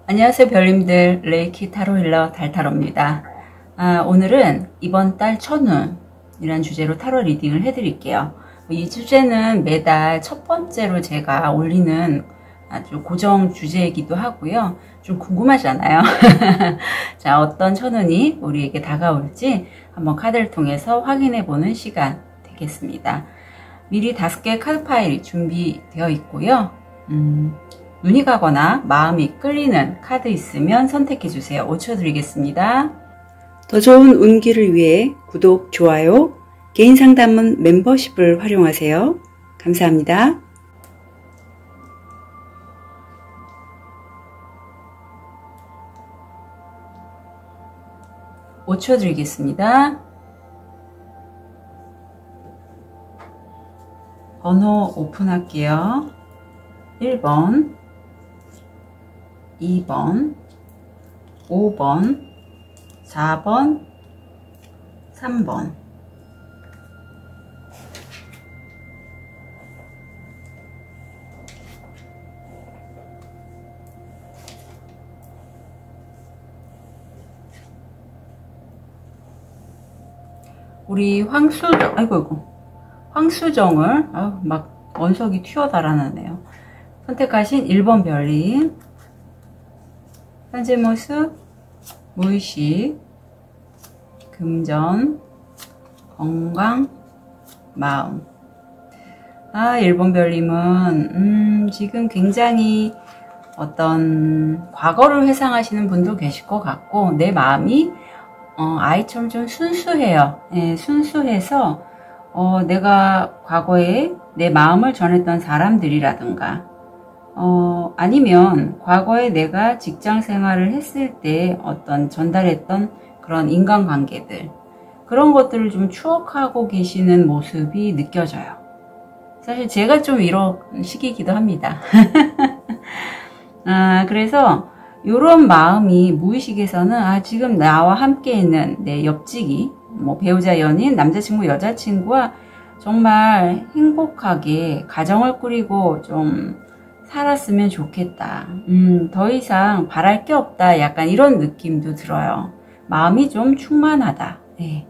안녕하세요 별님들, 레이키 타로 힐러 달타로입니다. 오늘은 이번 달 첫눈이란 주제로 타로 리딩을 해드릴게요. 이 주제는 매달 첫 번째로 제가 올리는 아주 고정 주제이기도 하고요. 좀 궁금하잖아요. 자, 어떤 첫눈이 우리에게 다가올지 한번 카드를 통해서 확인해보는 시간 되겠습니다. 미리 5개의 카드 파일이 준비되어 있고요. 눈이 가거나 마음이 끌리는 카드 있으면 선택해주세요. 5초 드리겠습니다. 더 좋은 운기를 위해 구독, 좋아요, 개인 상담은 멤버십을 활용하세요. 감사합니다. (5초) 드리겠습니다. 번호 오픈할게요. 1번, 2번, 5번, 4번, 3번. 우리 황수정을 막 원석이 튀어 달아나네요. 선택하신 1번 별님, 현재 모습, 무의식, 금전, 건강, 마음. 1번 별님은 지금 굉장히 어떤 과거를 회상하시는 분도 계실 것 같고, 내 마음이 아이처럼 좀 순수해요. 네, 순수해서 내가 과거에 내 마음을 전했던 사람들이라든가 아니면 과거에 내가 직장 생활을 했을 때 어떤 전달했던 그런 인간관계들, 그런 것들을 좀 추억하고 계시는 모습이 느껴져요. 사실 제가 좀 이런 시기이기도 합니다. 그래서 이런 마음이 무의식에서는 지금 나와 함께 있는 내 옆지기, 뭐 배우자, 연인, 남자친구, 여자친구와 정말 행복하게 가정을 꾸리고 좀 살았으면 좋겠다. 더 이상 바랄 게 없다. 약간 이런 느낌도 들어요. 마음이 좀 충만하다. 네.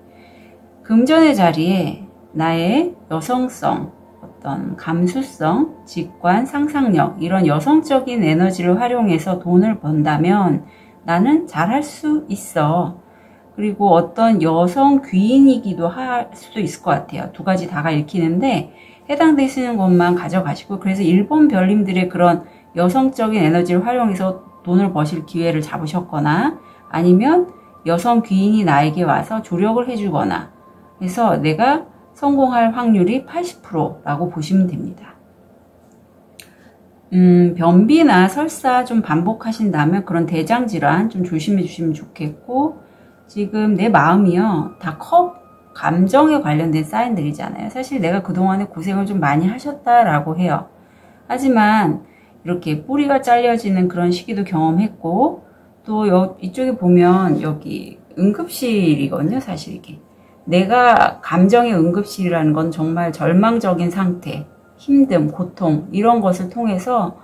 금전의 자리에 나의 여성성, 어떤 감수성, 직관, 상상력, 이런 여성적인 에너지를 활용해서 돈을 번다면 나는 잘할 수 있어. 그리고 어떤 여성 귀인이기도 할 수도 있을 것 같아요. 두 가지 다가 읽히는데 해당되시는 것만 가져가시고, 그래서 1번 별님들의 그런 여성적인 에너지를 활용해서 돈을 버실 기회를 잡으셨거나, 아니면 여성 귀인이 나에게 와서 조력을 해주거나 해서 내가 성공할 확률이 80%라고 보시면 됩니다. 변비나 설사 좀 반복하신다면 그런 대장질환 좀 조심해 주시면 좋겠고, 지금 내 마음이요, 다 감정에 관련된 사인들이잖아요. 사실 내가 그동안에 고생을 좀 많이 하셨다라고 해요. 하지만 이렇게 뿌리가 잘려지는 그런 시기도 경험했고, 또 이쪽에 보면 여기 응급실이거든요. 사실 이게 내가 감정의 응급실이라는 건 정말 절망적인 상태, 힘듦, 고통, 이런 것을 통해서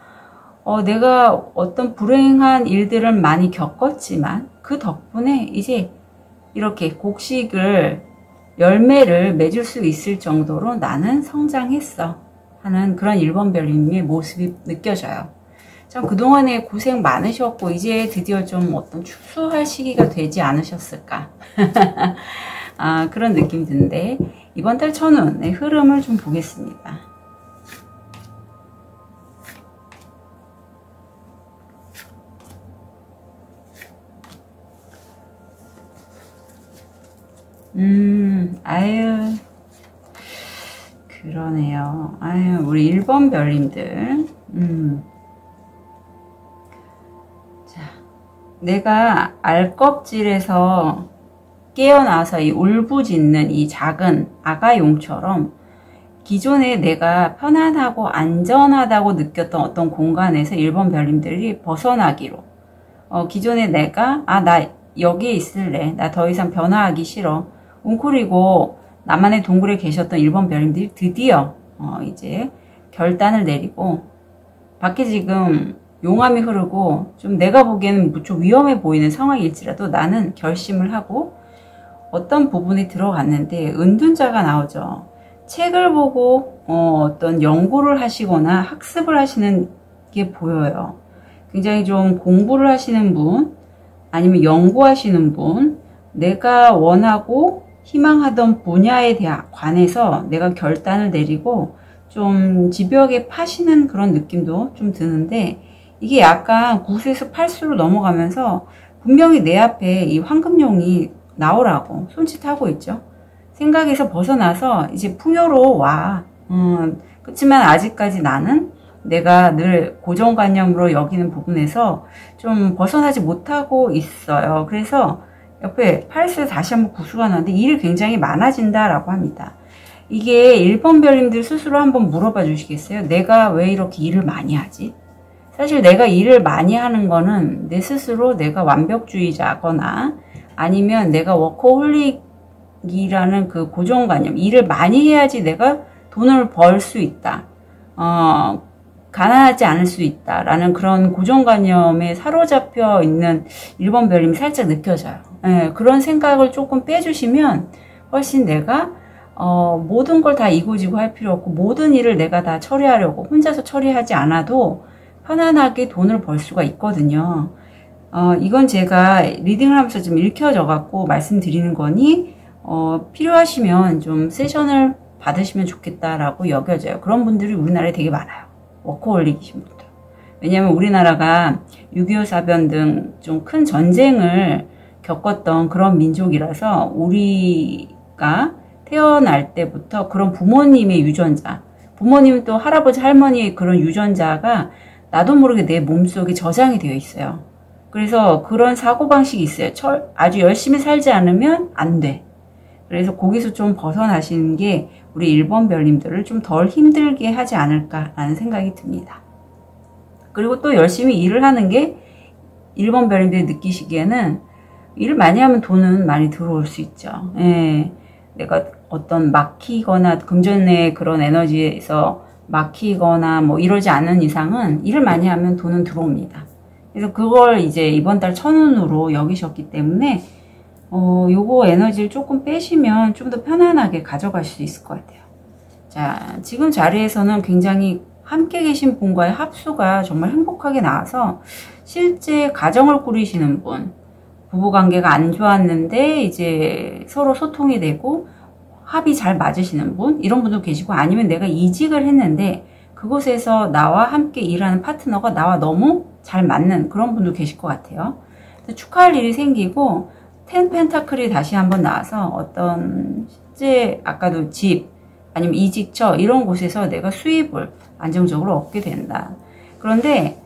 내가 어떤 불행한 일들을 많이 겪었지만 그 덕분에 이제 이렇게 곡식을, 열매를 맺을 수 있을 정도로 나는 성장했어 하는 그런 1번 별님의 모습이 느껴져요. 참 그동안에 고생 많으셨고 이제 드디어 좀 어떤 축소할 시기가 되지 않으셨을까. 그런 느낌이 드는데, 이번 달 첫눈의 흐름을 좀 보겠습니다. 그러네요. 우리 1번 별님들. 자, 내가 알껍질에서 깨어나서 이 울부짖는 이 작은 아가용처럼 기존에 내가 편안하고 안전하다고 느꼈던 어떤 공간에서 1번 별님들이 벗어나기로, 기존에 내가 나 여기에 있을래, 나 더 이상 변화하기 싫어, 웅크리고 나만의 동굴에 계셨던 1번 별님들이 드디어 이제 결단을 내리고, 밖에 지금 용암이 흐르고 좀 내가 보기에는 무척 위험해 보이는 상황일지라도 나는 결심을 하고 어떤 부분에 들어갔는데 은둔자가 나오죠. 책을 보고 어떤 연구를 하시거나 학습을 하시는 게 보여요. 굉장히 좀 공부를 하시는 분, 아니면 연구하시는 분, 내가 원하고 희망하던 분야에 관해서 내가 결단을 내리고 좀 집요하게 파시는 그런 느낌도 좀 드는데, 이게 약간 9수에서 8수로 넘어가면서 분명히 내 앞에 이 황금용이 나오라고 손짓하고 있죠. 생각에서 벗어나서 이제 풍요로 와. 그렇지만 아직까지 나는 내가 늘 고정관념으로 여기는 부분에서 좀 벗어나지 못하고 있어요. 그래서 옆에 8수에 다시 한번 9수가 나왔는데 일이 굉장히 많아진다라고 합니다. 이게 1번 별님들 스스로 한번 물어봐 주시겠어요? 내가 왜 이렇게 일을 많이 하지? 사실 내가 일을 많이 하는 거는 내 스스로 내가 완벽주의자거나 아니면 내가 워커홀릭이라는 그 고정관념, 일을 많이 해야지 내가 돈을 벌 수 있다. 가난하지 않을 수 있다라는 그런 고정관념에 사로잡혀 있는 1번 별님이 살짝 느껴져요. 예, 그런 생각을 조금 빼주시면 훨씬 내가 모든 걸 다 이고지고 할 필요 없고 모든 일을 내가 다 처리하려고 혼자서 처리하지 않아도 편안하게 돈을 벌 수가 있거든요. 이건 제가 리딩을 하면서 좀 읽혀져 갖고 말씀드리는 거니 필요하시면 좀 세션을 받으시면 좋겠다라고 여겨져요. 그런 분들이 우리나라에 되게 많아요. 워커홀릭이신 분들. 왜냐하면 우리나라가 6.25 사변 등 좀 큰 전쟁을 겪었던 그런 민족이라서 우리가 태어날 때부터 그런 부모님의 유전자, 부모님 또 할아버지 할머니의 그런 유전자가 나도 모르게 내 몸속에 저장이 되어 있어요. 그래서 그런 사고방식이 있어요. 아주 열심히 살지 않으면 안 돼. 그래서 거기서 좀 벗어나시는 게 우리 1번 별님들을 좀 덜 힘들게 하지 않을까라는 생각이 듭니다. 그리고 또 열심히 일을 하는 게 1번 별님들이 느끼시기에는 일을 많이 하면 돈은 많이 들어올 수 있죠. 예, 내가 어떤 막히거나 금전의 그런 에너지에서 막히거나 뭐 이러지 않는 이상은 일을 많이 하면 돈은 들어옵니다. 그래서 그걸 이제 이번 달 천운으로 여기셨기 때문에 요거 에너지를 조금 빼시면 좀 더 편안하게 가져갈 수 있을 것 같아요. 자, 지금 자리에서는 굉장히 함께 계신 분과의 합수가 정말 행복하게 나와서 실제 가정을 꾸리시는 분, 부부관계가 안 좋았는데 이제 서로 소통이 되고 합이 잘 맞으시는 분, 이런 분도 계시고, 아니면 내가 이직을 했는데 그곳에서 나와 함께 일하는 파트너가 나와 너무 잘 맞는 그런 분도 계실 것 같아요. 축하할 일이 생기고 10 펜타클이 다시 한번 나와서 어떤 실제 아까도 집 아니면 이직처 이런 곳에서 내가 수입을 안정적으로 얻게 된다. 그런데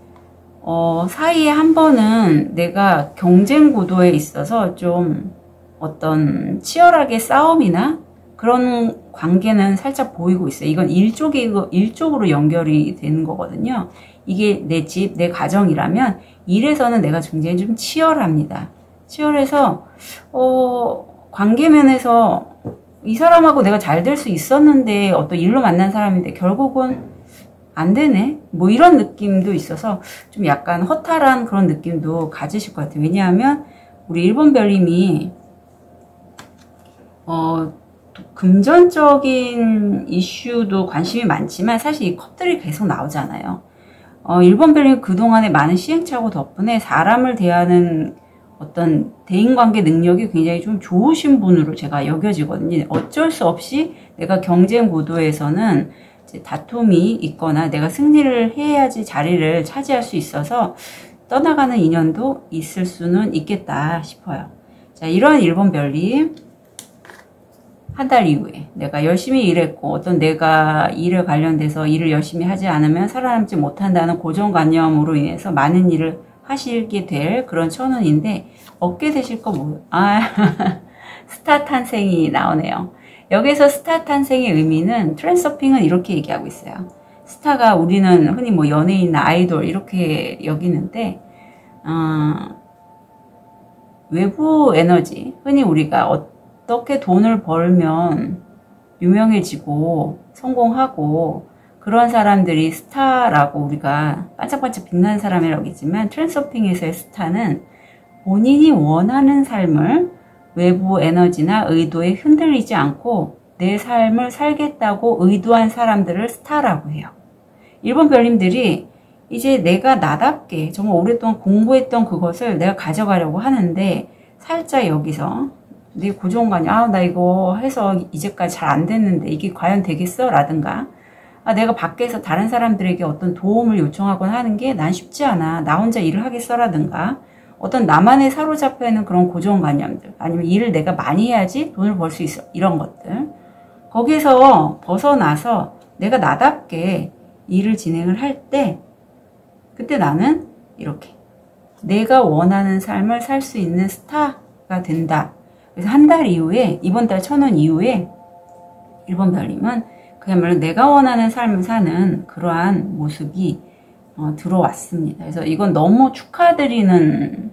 사이에 한 번은 내가 경쟁 구도에 있어서 좀 어떤 치열하게 싸움이나 그런 관계는 살짝 보이고 있어요. 이건 일쪽으로 연결이 되는 거거든요. 이게 내 집, 내 가정이라면 일에서는 내가 굉장히 좀 치열합니다. 치열해서 관계면에서 이 사람하고 내가 잘 될 수 있었는데 어떤 일로 만난 사람인데 결국은 안 되네? 뭐 이런 느낌도 있어서 좀 약간 허탈한 그런 느낌도 가지실 것 같아요. 왜냐하면 우리 1번 별님이 금전적인 이슈도 관심이 많지만 사실 이 컵들이 계속 나오잖아요. 1번 별님 그동안의 많은 시행착오 덕분에 사람을 대하는 어떤 대인관계 능력이 굉장히 좀 좋으신 분으로 제가 여겨지거든요. 어쩔 수 없이 내가 경쟁 구도에서는 이제 다툼이 있거나 내가 승리를 해야지 자리를 차지할 수 있어서 떠나가는 인연도 있을 수는 있겠다 싶어요. 자, 이런 1번 별님 한 달 이후에 내가 열심히 일했고 어떤 내가 일에 관련돼서 일을 열심히 하지 않으면 살아남지 못한다는 고정관념으로 인해서 많은 일을 하시게 될 그런 천운인데 얻게 되실 거 뭐? 스타 탄생이 나오네요. 여기서 스타 탄생의 의미는 트랜서핑은 이렇게 얘기하고 있어요. 스타가 우리는 흔히 뭐 연예인이나 아이돌 이렇게 여기는데 외부 에너지, 흔히 우리가 어떻게 돈을 벌면 유명해지고 성공하고 그런 사람들이 스타라고 우리가 반짝반짝 빛나는 사람이라고 했지만, 트랜스서핑에서의 스타는 본인이 원하는 삶을 외부 에너지나 의도에 흔들리지 않고 내 삶을 살겠다고 의도한 사람들을 스타라고 해요. 일본 별님들이 이제 내가 나답게 정말 오랫동안 공부했던 그것을 내가 가져가려고 하는데, 살짝 여기서 내 고정관념, 나 이거 해서 이제까지 잘 안 됐는데 이게 과연 되겠어? 라든가, 내가 밖에서 다른 사람들에게 어떤 도움을 요청하거나 하는 게 난 쉽지 않아. 나 혼자 일을 하겠어? 라든가, 어떤 나만의 사로잡혀 있는 그런 고정관념들, 아니면 일을 내가 많이 해야지 돈을 벌 수 있어. 이런 것들. 거기에서 벗어나서 내가 나답게 일을 진행을 할 때, 그때 나는 이렇게 내가 원하는 삶을 살 수 있는 스타가 된다. 그래서 한 달 이후에, 이번 달 1,000원 이후에 일본 별님은 그야말로 내가 원하는 삶을 사는 그러한 모습이 들어왔습니다. 그래서 이건 너무 축하드리는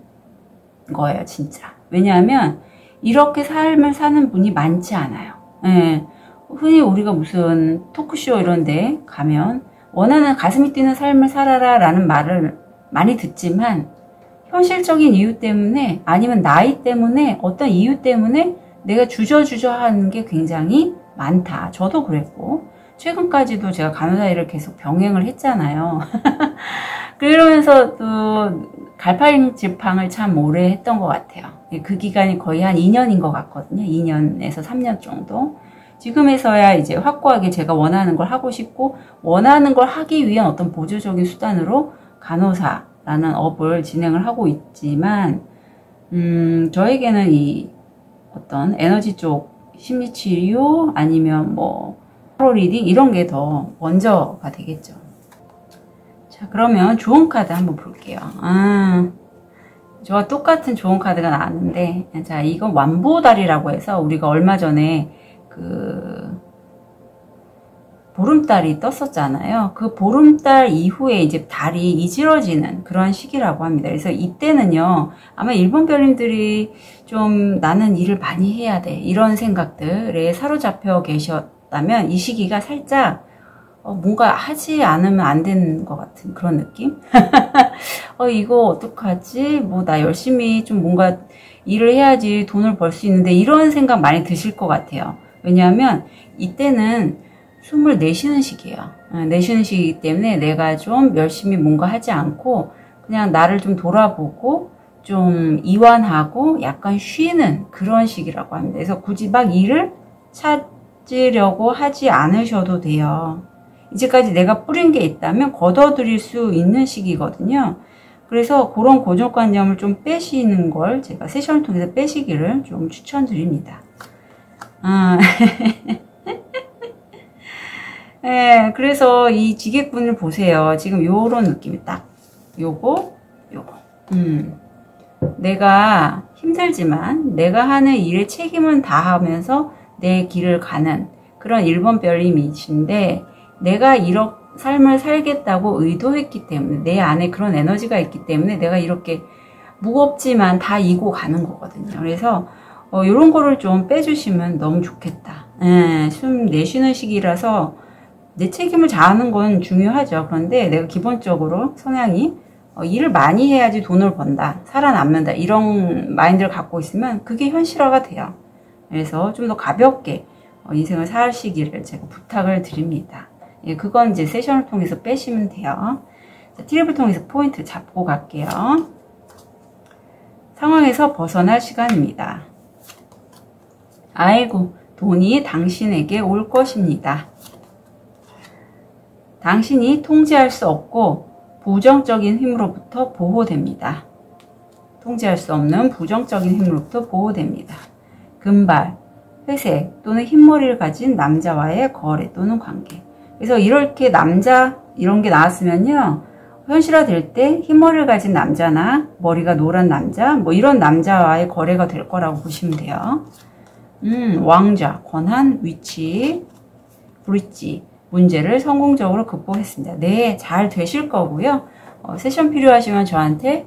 거예요, 진짜. 왜냐하면 이렇게 삶을 사는 분이 많지 않아요. 예. 흔히 우리가 무슨 토크쇼 이런 데 가면 원하는 가슴이 뛰는 삶을 살아라 라는 말을 많이 듣지만, 현실적인 이유 때문에, 아니면 나이 때문에, 어떤 이유 때문에 내가 주저주저 하는 게 굉장히 많다. 저도 그랬고, 최근까지도 제가 간호사 일을 계속 병행을 했잖아요. 그러면서 또 갈팡질팡을 참 오래 했던 것 같아요. 그 기간이 거의 한 2년인 것 같거든요. 2년에서 3년 정도. 지금에서야 이제 확고하게 제가 원하는 걸 하고 싶고, 원하는 걸 하기 위한 어떤 보조적인 수단으로 간호사라는 업을 진행을 하고 있지만, 저에게는 이 어떤 에너지 쪽 심리치료 아니면 뭐 타로 리딩 이런 게 더 먼저가 되겠죠. 자, 그러면 좋은 카드 한번 볼게요. 저와 똑같은 좋은 카드가 나왔는데, 자, 이건 완보달이라고 해서 우리가 얼마 전에 그 보름달이 떴었잖아요. 그 보름달 이후에 이제 달이 이질어지는 그런 시기라고 합니다. 그래서 이때는요, 아마 일본 별님들이 좀 나는 일을 많이 해야 돼, 이런 생각들에 사로잡혀 계셨다면 이 시기가 살짝 뭔가 하지 않으면 안 되는 것 같은 그런 느낌? 이거 어떡하지? 뭐 나 열심히 좀 뭔가 일을 해야지 돈을 벌 수 있는데, 이런 생각 많이 드실 것 같아요. 왜냐하면 이때는 숨을 내쉬는 시기예요. 내쉬는 시기이기 때문에 내가 좀 열심히 뭔가 하지 않고 그냥 나를 좀 돌아보고 좀 이완하고 약간 쉬는 그런 시기라고 합니다. 그래서 굳이 막 일을 찾으려고 하지 않으셔도 돼요. 이제까지 내가 뿌린 게 있다면 걷어들일 수 있는 시기거든요. 그래서 그런 고정관념을 좀 빼시는 걸 제가 세션을 통해서 빼시기를 좀 추천드립니다. 네, 그래서 이 지객분을 보세요. 지금 요런 느낌이 딱 요거 내가 힘들지만 내가 하는 일에 책임은 다하면서 내 길을 가는 그런 일본 별님이신데, 내가 이런 삶을 살겠다고 의도했기 때문에, 내 안에 그런 에너지가 있기 때문에 내가 이렇게 무겁지만 다 이고 가는 거거든요. 그래서 이런 거를 좀 빼주시면 너무 좋겠다. 숨 내쉬는 시기라서 내 책임을 다하는 건 중요하죠. 그런데 내가 기본적으로 성향이 일을 많이 해야지 돈을 번다, 살아남는다, 이런 마인드를 갖고 있으면 그게 현실화가 돼요. 그래서 좀 더 가볍게 인생을 사시기를 제가 부탁을 드립니다. 예, 그건 이제 세션을 통해서 빼시면 돼요. 자, 트립을 통해서 포인트 잡고 갈게요. 상황에서 벗어날 시간입니다. 아이고, 돈이 당신에게 올 것입니다. 당신이 통제할 수 없고 부정적인 힘으로부터 보호됩니다. 통제할 수 없는 부정적인 힘으로부터 보호됩니다. 금발, 회색 또는 흰머리를 가진 남자와의 거래 또는 관계. 그래서 이렇게 남자 이런 게 나왔으면요, 현실화 될 때 흰머리를 가진 남자나 머리가 노란 남자, 뭐 이런 남자와의 거래가 될 거라고 보시면 돼요. 왕좌, 권한, 위치, 브릿지, 문제를 성공적으로 극복했습니다. 네, 잘 되실 거고요. 세션 필요하시면 저한테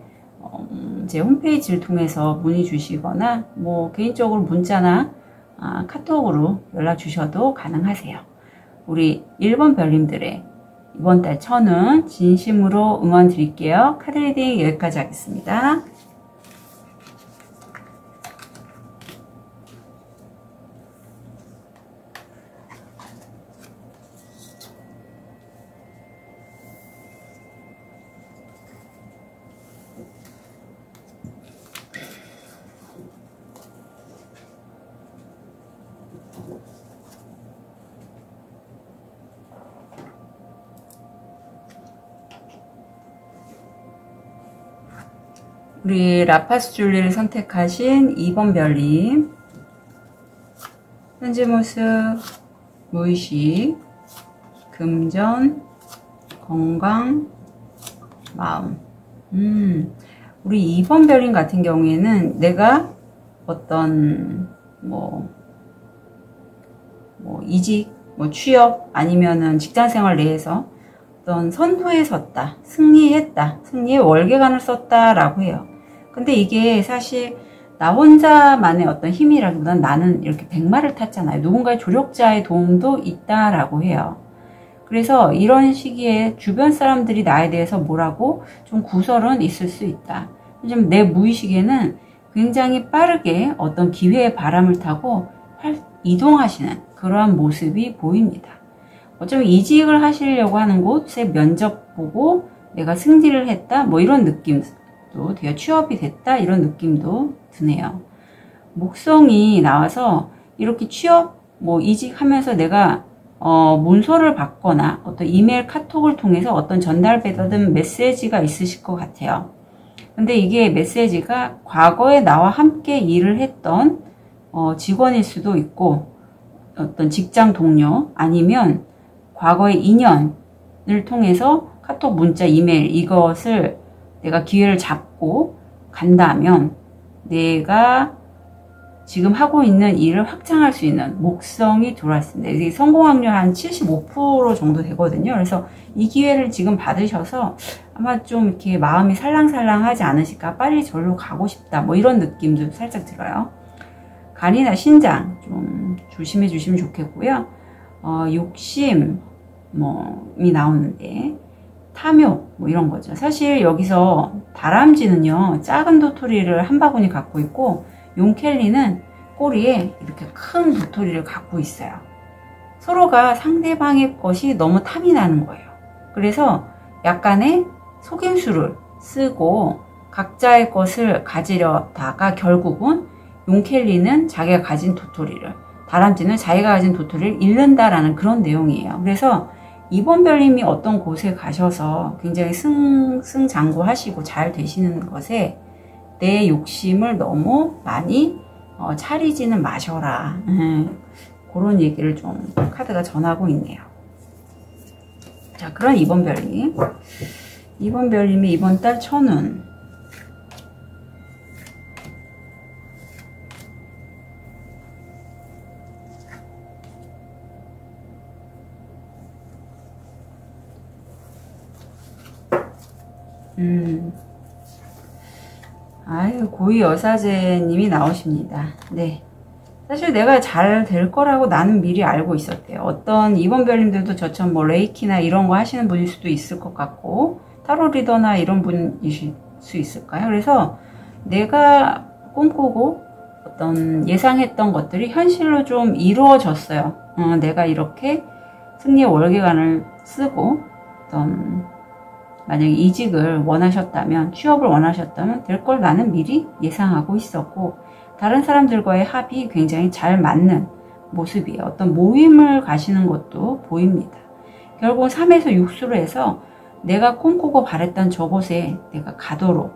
제 홈페이지를 통해서 문의 주시거나 뭐 개인적으로 문자나 카톡으로 연락 주셔도 가능하세요. 우리 1번 별님들의 이번 달 천운 진심으로 응원 드릴게요. 카드 리딩 여기까지 하겠습니다. 우리 라파스 줄리를 선택하신 2번 별님, 현재 모습, 무의식, 금전, 건강, 마음. 우리 2번 별님 같은 경우에는 내가 어떤 이직, 취업 아니면은 직장생활 내에서 어떤 선두에 섰다, 승리했다, 승리의 월계관을 썼다라고 해요. 근데 이게 사실 나 혼자만의 어떤 힘이라기보다는 나는 이렇게 백마를 탔잖아요. 누군가의 조력자의 도움도 있다라고 해요. 그래서 이런 시기에 주변 사람들이 나에 대해서 뭐라고 좀 구설은 있을 수 있다. 좀 내 무의식에는 굉장히 빠르게 어떤 기회의 바람을 타고 이동하시는 그러한 모습이 보입니다. 어쩌면 이직을 하시려고 하는 곳에 면접 보고 내가 승진을 했다, 이런 느낌도 돼요. 취업이 됐다, 이런 느낌도 드네요. 목성이 나와서 이렇게 취업, 이직하면서 내가 문서를 받거나 어떤 이메일, 카톡을 통해서 어떤 전달받은 메시지가 있으실 것 같아요. 근데 이게 메시지가 과거에 나와 함께 일을 했던 직원일 수도 있고, 어떤 직장 동료, 아니면 과거의 인연을 통해서 카톡, 문자, 이메일, 이것을 내가 기회를 잡고 간다면 내가 지금 하고 있는 일을 확장할 수 있는 목성이 들어왔습니다. 이게 성공 확률 한 75% 정도 되거든요. 그래서 이 기회를 지금 받으셔서 아마 좀 이렇게 마음이 살랑살랑하지 않으실까, 빨리 절로 가고 싶다, 이런 느낌도 살짝 들어요. 간이나 신장 좀 조심해 주시면 좋겠고요. 욕심이 나오는데 탐욕 이런 거죠. 사실 여기서 다람쥐는요, 작은 도토리를 한 바구니 갖고 있고, 용켈리는 꼬리에 이렇게 큰 도토리를 갖고 있어요. 서로가 상대방의 것이 너무 탐이 나는 거예요. 그래서 약간의 속임수를 쓰고 각자의 것을 가지려다가 결국은 용켈리는 자기가 가진 도토리를, 다람쥐는 자기가 가진 도토리를 잃는다라는 그런 내용이에요. 그래서 이번 별님이 어떤 곳에 가셔서 굉장히 승장구하시고 잘 되시는 것에 내 욕심을 너무 많이 차리지는 마셔라. 그런 얘기를 좀 카드가 전하고 있네요. 자, 그런 이번 별님. 이번 별님이 이번 달 천운. 아유, 고위 여사제님이 나오십니다. 네. 사실 내가 잘 될 거라고 나는 미리 알고 있었대요. 어떤 이번 별님들도 저처럼 레이키나 이런 거 하시는 분일 수도 있을 것 같고, 타로 리더나 이런 분이실 수 있을까요? 그래서 내가 꿈꾸고 어떤 예상했던 것들이 현실로 좀 이루어졌어요. 내가 이렇게 승리의 월계관을 쓰고 어떤 만약에 이직을 원하셨다면, 취업을 원하셨다면 될 걸 나는 미리 예상하고 있었고, 다른 사람들과의 합이 굉장히 잘 맞는 모습이에요. 어떤 모임을 가시는 것도 보입니다. 결국 3에서 6수로 해서 내가 꿈꾸고 바랬던 저곳에 내가 가도록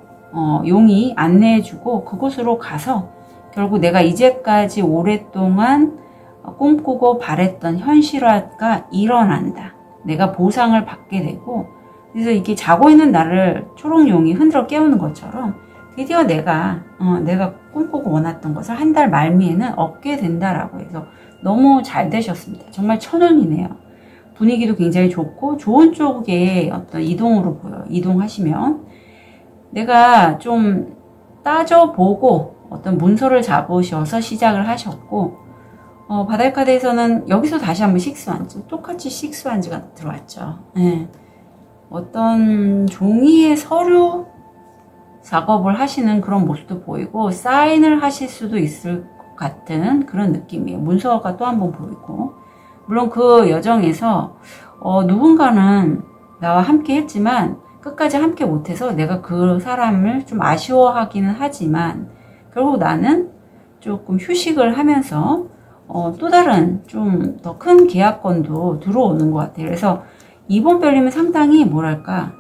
용이 안내해주고, 그곳으로 가서 결국 내가 이제까지 오랫동안 꿈꾸고 바랬던 현실화가 일어난다. 내가 보상을 받게 되고, 그래서 이게 자고 있는 나를 초록용이 흔들어 깨우는 것처럼 드디어 내가 꿈꾸고 원했던 것을 한 달 말미에는 얻게 된다라고 해서 너무 잘 되셨습니다. 정말 천운이네요. 분위기도 굉장히 좋고 좋은 쪽에 어떤 이동으로 보여요. 이동하시면 내가 좀 따져보고 어떤 문서를 잡으셔서 시작을 하셨고, 바달카드에서는 여기서 다시 한번 식스완즈, 똑같이 식스완즈가 들어왔죠. 네. 어떤 종이의 서류 작업을 하시는 그런 모습도 보이고 사인을 하실 수도 있을 것 같은 그런 느낌이에요. 문서가 또 한 번 보이고, 물론 그 여정에서 누군가는 나와 함께 했지만 끝까지 함께 못해서 내가 그 사람을 좀 아쉬워하기는 하지만 결국 나는 조금 휴식을 하면서 또 다른 좀 더 큰 계약건도 들어오는 것 같아요. 그래서 이번 별님은 상당히 뭐랄까,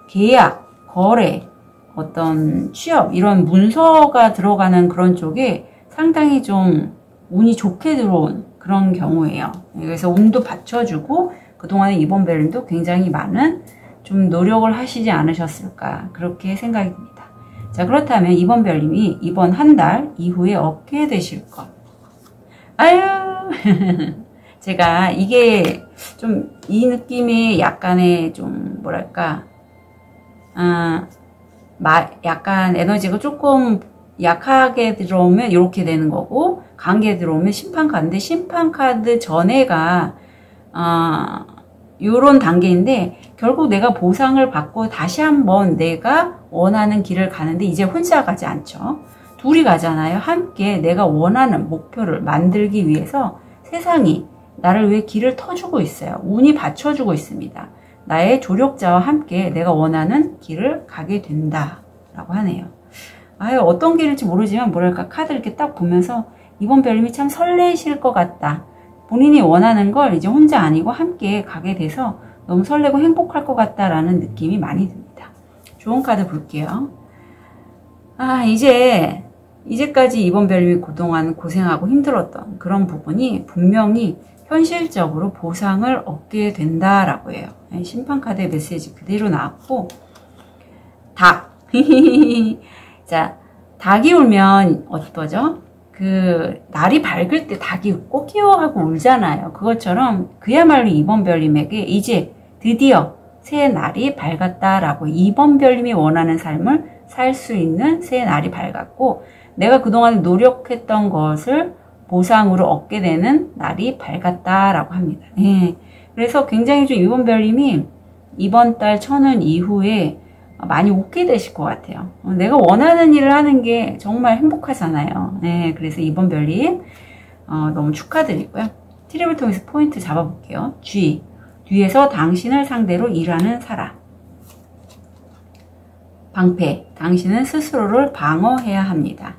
계약, 거래, 어떤 취업, 이런 문서가 들어가는 그런 쪽에 상당히 좀 운이 좋게 들어온 그런 경우예요. 그래서 운도 받쳐주고 그동안에 이번 별님도 굉장히 많은 좀 노력을 하시지 않으셨을까, 그렇게 생각이 듭니다. 자, 그렇다면 이번 별님이 이번 한 달 이후에 얻게 되실 것. 아유 제가 이게 좀 이 느낌이 약간의 좀 뭐랄까, 약간 에너지가 조금 약하게 들어오면 이렇게 되는 거고, 강하게 들어오면 심판카드인데, 심판카드 전에가 요런 단계인데 결국 내가 보상을 받고 다시 한번 내가 원하는 길을 가는데 이제 혼자 가지 않죠. 둘이 가잖아요. 함께 내가 원하는 목표를 만들기 위해서 세상이 나를 위해 길을 터주고 있어요. 운이 받쳐주고 있습니다. 나의 조력자와 함께 내가 원하는 길을 가게 된다 라고 하네요. 아유, 어떤 길일지 모르지만 뭐랄까, 카드 이렇게 딱 보면서 이번 별님이 참 설레실 것 같다. 본인이 원하는 걸 이제 혼자 아니고 함께 가게 돼서 너무 설레고 행복할 것 같다라는 느낌이 많이 듭니다. 좋은 카드 볼게요. 이제까지 이번 별님이 그동안 고생하고 힘들었던 그런 부분이 분명히 현실적으로 보상을 얻게 된다라고 해요. 심판카드의 메시지 그대로 나왔고, 닭. 자, 닭이 울면 어떠죠? 그 날이 밝을 때 닭이 꼬끼워하고 울잖아요. 그것처럼 그야말로 이번 별님에게 이제 드디어 새 날이 밝았다라고, 이번 별님이 원하는 삶을 살 수 있는 새 날이 밝았고, 내가 그동안 노력했던 것을 보상으로 얻게 되는 날이 밝았다라고 합니다. 네. 그래서 굉장히 좀 이번 별님이 이번 달 천운 이후에 많이 웃게 되실 것 같아요. 내가 원하는 일을 하는 게 정말 행복하잖아요. 네, 그래서 이번 별님 너무 축하드리고요. 트립을 통해서 포인트 잡아볼게요. G, 뒤에서 당신을 상대로 일하는 사람. 방패, 당신은 스스로를 방어해야 합니다.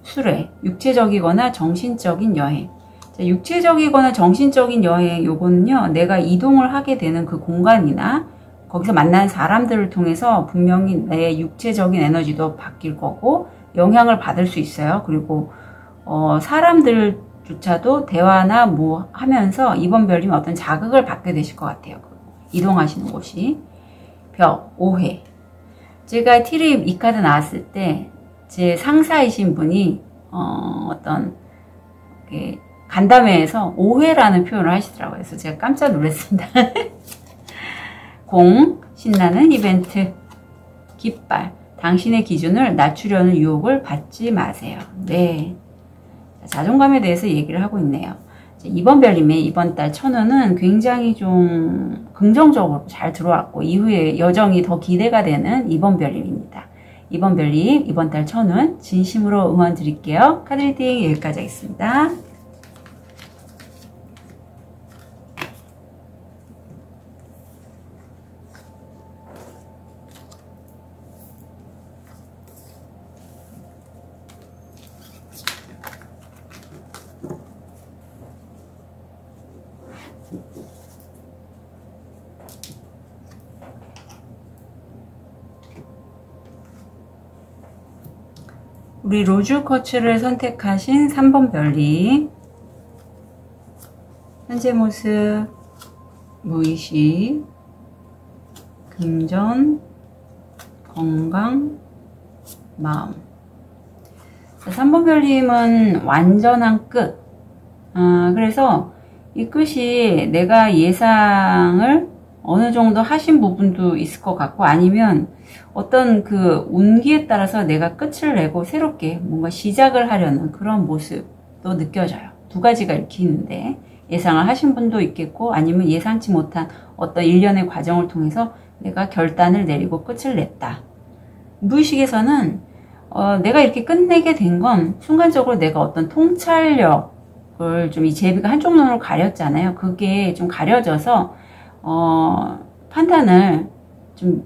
수레, 육체적이거나 정신적인 여행. 자, 육체적이거나 정신적인 여행, 요거는요, 내가 이동을 하게 되는 그 공간이나 거기서 만난 사람들을 통해서 분명히 내 육체적인 에너지도 바뀔 거고 영향을 받을 수 있어요. 그리고 사람들조차도 대화나 뭐 하면서 이번 별님 어떤 자극을 받게 되실 것 같아요. 이동하시는 곳이. 벽, 오해. 제가 티립 이 카드 나왔을 때 제 상사이신 분이 어떤 간담회에서 오해라는 표현을 하시더라고요. 그래서 제가 깜짝 놀랐습니다. 공, 신나는 이벤트. 깃발, 당신의 기준을 낮추려는 유혹을 받지 마세요. 네, 자존감에 대해서 얘기를 하고 있네요. 이번 별님의 이번 달 천운은 굉장히 좀 긍정적으로 잘 들어왔고 이후에 여정이 더 기대가 되는 이번 별님입니다. 이번 별님 이번 달 천운 진심으로 응원 드릴게요. 카드 리딩 여기까지 하겠습니다. 우리 로즈 쿼츠를 선택하신 3번 별님, 현재 모습, 무의식, 금전, 건강, 마음. 3번 별님은 완전한 끝. 그래서 이 끝이 내가 예상을 어느 정도 하신 부분도 있을 것 같고, 아니면 어떤 그 운기에 따라서 내가 끝을 내고 새롭게 뭔가 시작을 하려는 그런 모습. 모습도 느껴져요. 두 가지가 이렇게 있는데 예상을 하신 분도 있겠고 아니면 예상치 못한 어떤 일련의 과정을 통해서 내가 결단을 내리고 끝을 냈다. 무의식에서는 내가 이렇게 끝내게 된 건 순간적으로 내가 어떤 통찰력을 좀 이 제비가 한쪽 눈으로 가렸잖아요. 그게 좀 가려져서 판단을 좀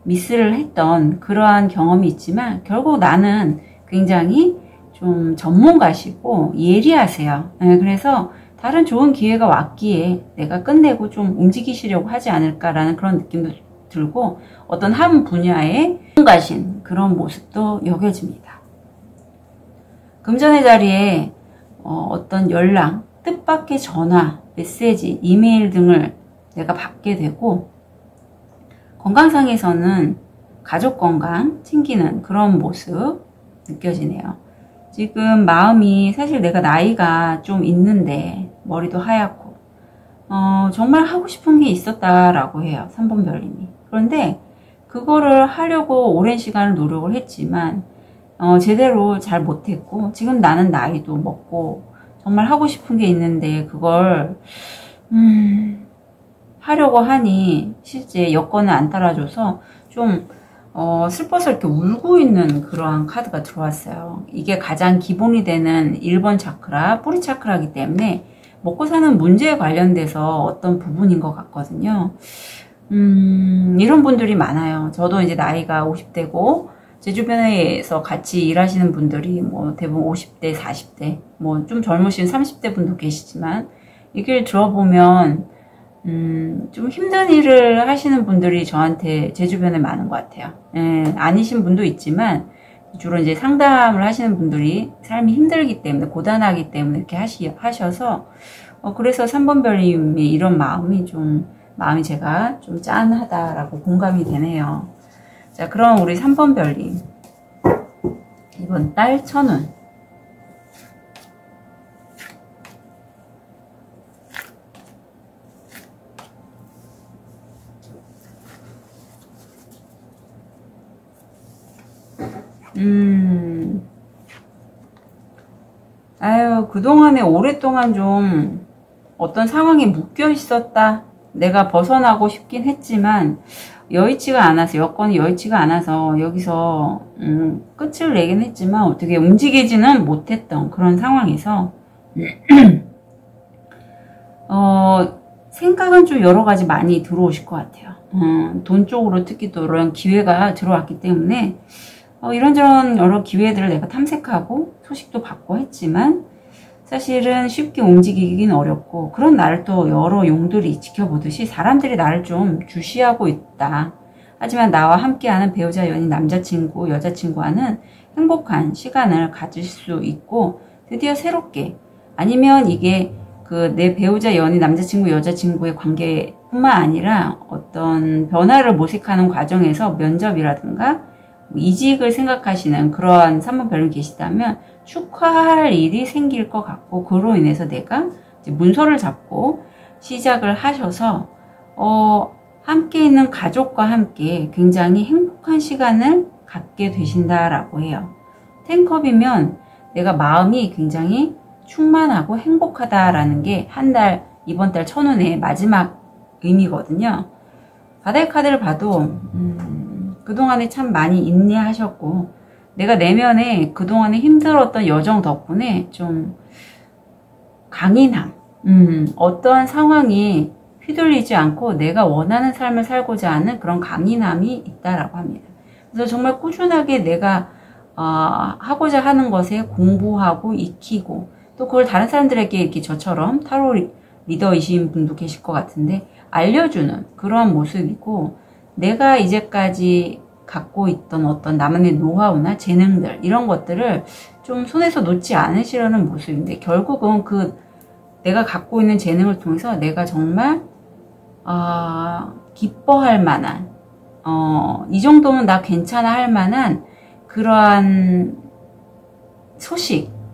미스를 했던 그러한 경험이 있지만 결국 나는 굉장히 좀 전문가시고 예리하세요. 그래서 다른 좋은 기회가 왔기에 내가 끝내고 좀 움직이시려고 하지 않을까라는 그런 느낌도 들고 어떤 한 분야에 전문가신 그런 모습도 여겨집니다. 금전의 자리에 어떤 연락, 뜻밖의 전화, 메시지, 이메일 등을 내가 받게 되고 건강상에서는 가족 건강 챙기는 그런 모습 느껴지네요. 지금 마음이 사실 내가 나이가 좀 있는데 머리도 하얗고 정말 하고 싶은 게 있었다라고 해요. 3번 별님이. 그런데 그거를 하려고 오랜 시간을 노력을 했지만 제대로 잘 못했고 지금 나는 나이도 먹고 정말 하고 싶은 게 있는데 그걸 하려고 하니 실제 여건을 안 따라줘서 좀 슬퍼서 이렇게 울고 있는 그러한 카드가 들어왔어요. 이게 가장 기본이 되는 1번 차크라, 뿌리 차크라이기 때문에 먹고 사는 문제에 관련돼서 어떤 부분인 것 같거든요. 이런 분들이 많아요. 저도 이제 나이가 50대고 제 주변에서 같이 일하시는 분들이 뭐 대부분 50대, 40대, 뭐 좀 젊으신 30대 분도 계시지만 얘기를 들어보면 좀 힘든 일을 하시는 분들이 저한테 제 주변에 많은 것 같아요. 아니신 분도 있지만 주로 이제 상담을 하시는 분들이 삶이 힘들기 때문에 고단하기 때문에 이렇게 하셔서 그래서 3번 별님의 이런 마음이 제가 좀 짠하다라고 공감이 되네요. 자, 그럼 우리 3번 별님 이번 달 천운 아유, 그동안에 오랫동안 좀 어떤 상황에 묶여 있었다. 내가 벗어나고 싶긴 했지만 여의치가 않아서, 여건이 여의치가 않아서 여기서 끝을 내긴 했지만 어떻게 움직이지는 못했던 그런 상황에서 생각은 좀 여러 가지 많이 들어오실 것 같아요. 돈 쪽으로 특히 또 이런 기회가 들어왔기 때문에 이런저런 여러 기회들을 내가 탐색하고 소식도 받고 했지만 사실은 쉽게 움직이긴 어렵고 그런 나를 또 여러 용들이 지켜보듯이 사람들이 나를 좀 주시하고 있다. 하지만 나와 함께하는 배우자, 연인, 남자친구, 여자친구와는 행복한 시간을 가질 수 있고 드디어 새롭게 아니면 이게 내 배우자, 연인, 남자친구, 여자친구의 관계뿐만 아니라 어떤 변화를 모색하는 과정에서 면접이라든가 이직을 생각하시는 그러한 3번 별님 계시다면 축하할 일이 생길 것 같고 그로 인해서 내가 이제 문서를 잡고 시작을 하셔서 함께 있는 가족과 함께 굉장히 행복한 시간을 갖게 되신다라고 해요. 10컵이면 내가 마음이 굉장히 충만하고 행복하다라는 게 이번 달 천운의 마지막 의미거든요. 바다의 카드를 봐도 그동안에 참 많이 인내하셨고 내가 내면에 그동안에 힘들었던 여정 덕분에 좀 강인함, 어떠한 상황이 휘둘리지 않고 내가 원하는 삶을 살고자 하는 그런 강인함이 있다라고 합니다. 그래서 정말 꾸준하게 내가 하고자 하는 것에 공부하고 익히고 또 그걸 다른 사람들에게 이렇게 저처럼 타로 리더이신 분도 계실 것 같은데 알려주는 그런 모습이고 내가 이제까지 갖고 있던 어떤 나만의 노하우나 재능들 이런 것들을 좀 손에서 놓지 않으시려는 모습인데 결국은 내가 갖고 있는 재능을 통해서 내가 정말 기뻐할 만한 이 정도면 나 괜찮아 할 만한 그러한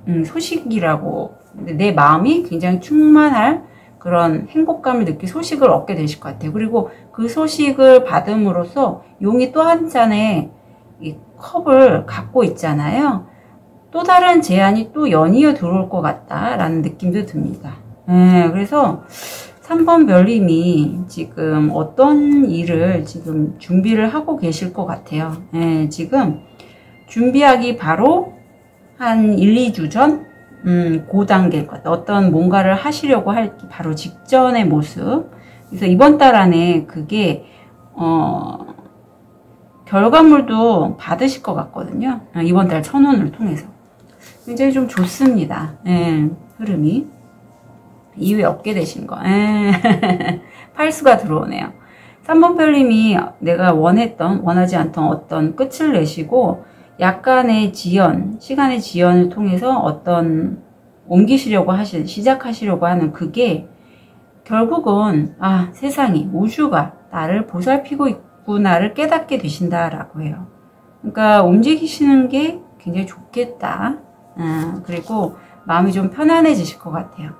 소식이라고 내 마음이 굉장히 충만할 그런 행복감을 느낄 소식을 얻게 되실 것 같아요. 그리고 그 소식을 받음으로써 용이 또 한 잔의 이 컵을 갖고 있잖아요. 또 다른 제안이 또 연이어 들어올 것 같다라는 느낌도 듭니다. 그래서 3번 별님이 지금 어떤 일을 지금 준비를 하고 계실 것 같아요. 지금 준비하기 바로 한 1, 2주 전? 그 단계일 것 같아요. 어떤 뭔가를 하시려고 할 바로 직전의 모습. 그래서 이번 달 안에 그게, 결과물도 받으실 것 같거든요. 이번 달 천운을 통해서. 굉장히 좀 좋습니다. 흐름이. 이후에 얻게 되신 거. 팔수가 들어오네요. 3번 별님이 내가 원하지 않던 어떤 끝을 내시고, 약간의 지연, 시간의 지연을 통해서 어떤 시작하시려고 하는 그게 결국은, 세상이, 우주가 나를 보살피고 있구나를 깨닫게 되신다라고 해요. 그러니까 움직이시는 게 굉장히 좋겠다. 그리고 마음이 좀 편안해지실 것 같아요.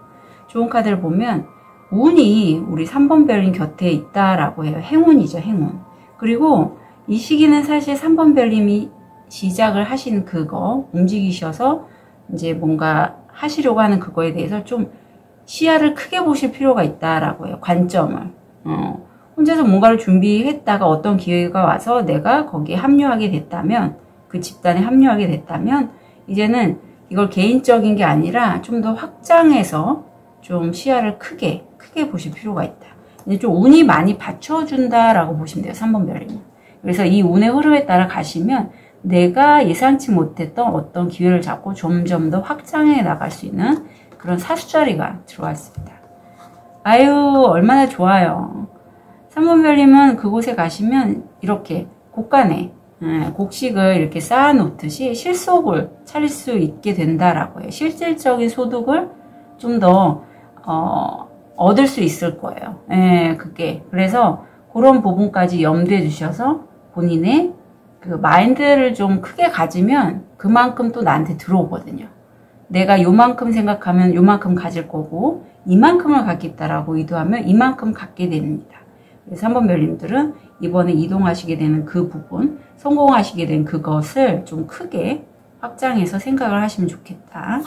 좋은 카드를 보면 운이 우리 3번 별님 곁에 있다라고 해요. 행운이죠, 행운. 그리고 이 시기는 사실 3번 별님이 시작을 하신 그거, 움직이셔서 이제 뭔가 하시려고 하는 그거에 대해서 좀 시야를 크게 보실 필요가 있다라고 해요. 관점을. 혼자서 뭔가를 준비했다가 어떤 기회가 와서 내가 거기에 합류하게 됐다면, 그 집단에 합류하게 됐다면, 이제는 이걸 개인적인 게 아니라 좀 더 확장해서 좀 시야를 크게 보실 필요가 있다. 이제 좀 운이 많이 받쳐준다라고 보시면 돼요. 3번 별님. 그래서 이 운의 흐름에 따라 가시면 내가 예상치 못했던 어떤 기회를 잡고 점점 더 확장해 나갈 수 있는 그런 사수자리가 들어왔습니다. 아유, 얼마나 좋아요. 3번 별님은 그곳에 가시면 이렇게 곡간에 곡식을 이렇게 쌓아놓듯이 실속을 차릴 수 있게 된다라고 해요. 실질적인 소득을 좀 더 얻을 수 있을 거예요. 그게. 그래서 그런 부분까지 염두에 두셔서 본인의 그 마인드를 좀 크게 가지면 그만큼 또 나한테 들어오거든요. 내가 요만큼 생각하면 요만큼 가질 거고 이만큼을 갖겠다라고 의도하면 이만큼 갖게 됩니다. 그래서 3번 별님들은 이번에 이동하시게 되는 그 부분, 성공하시게 된 그것을 좀 크게 확장해서 생각을 하시면 좋겠다.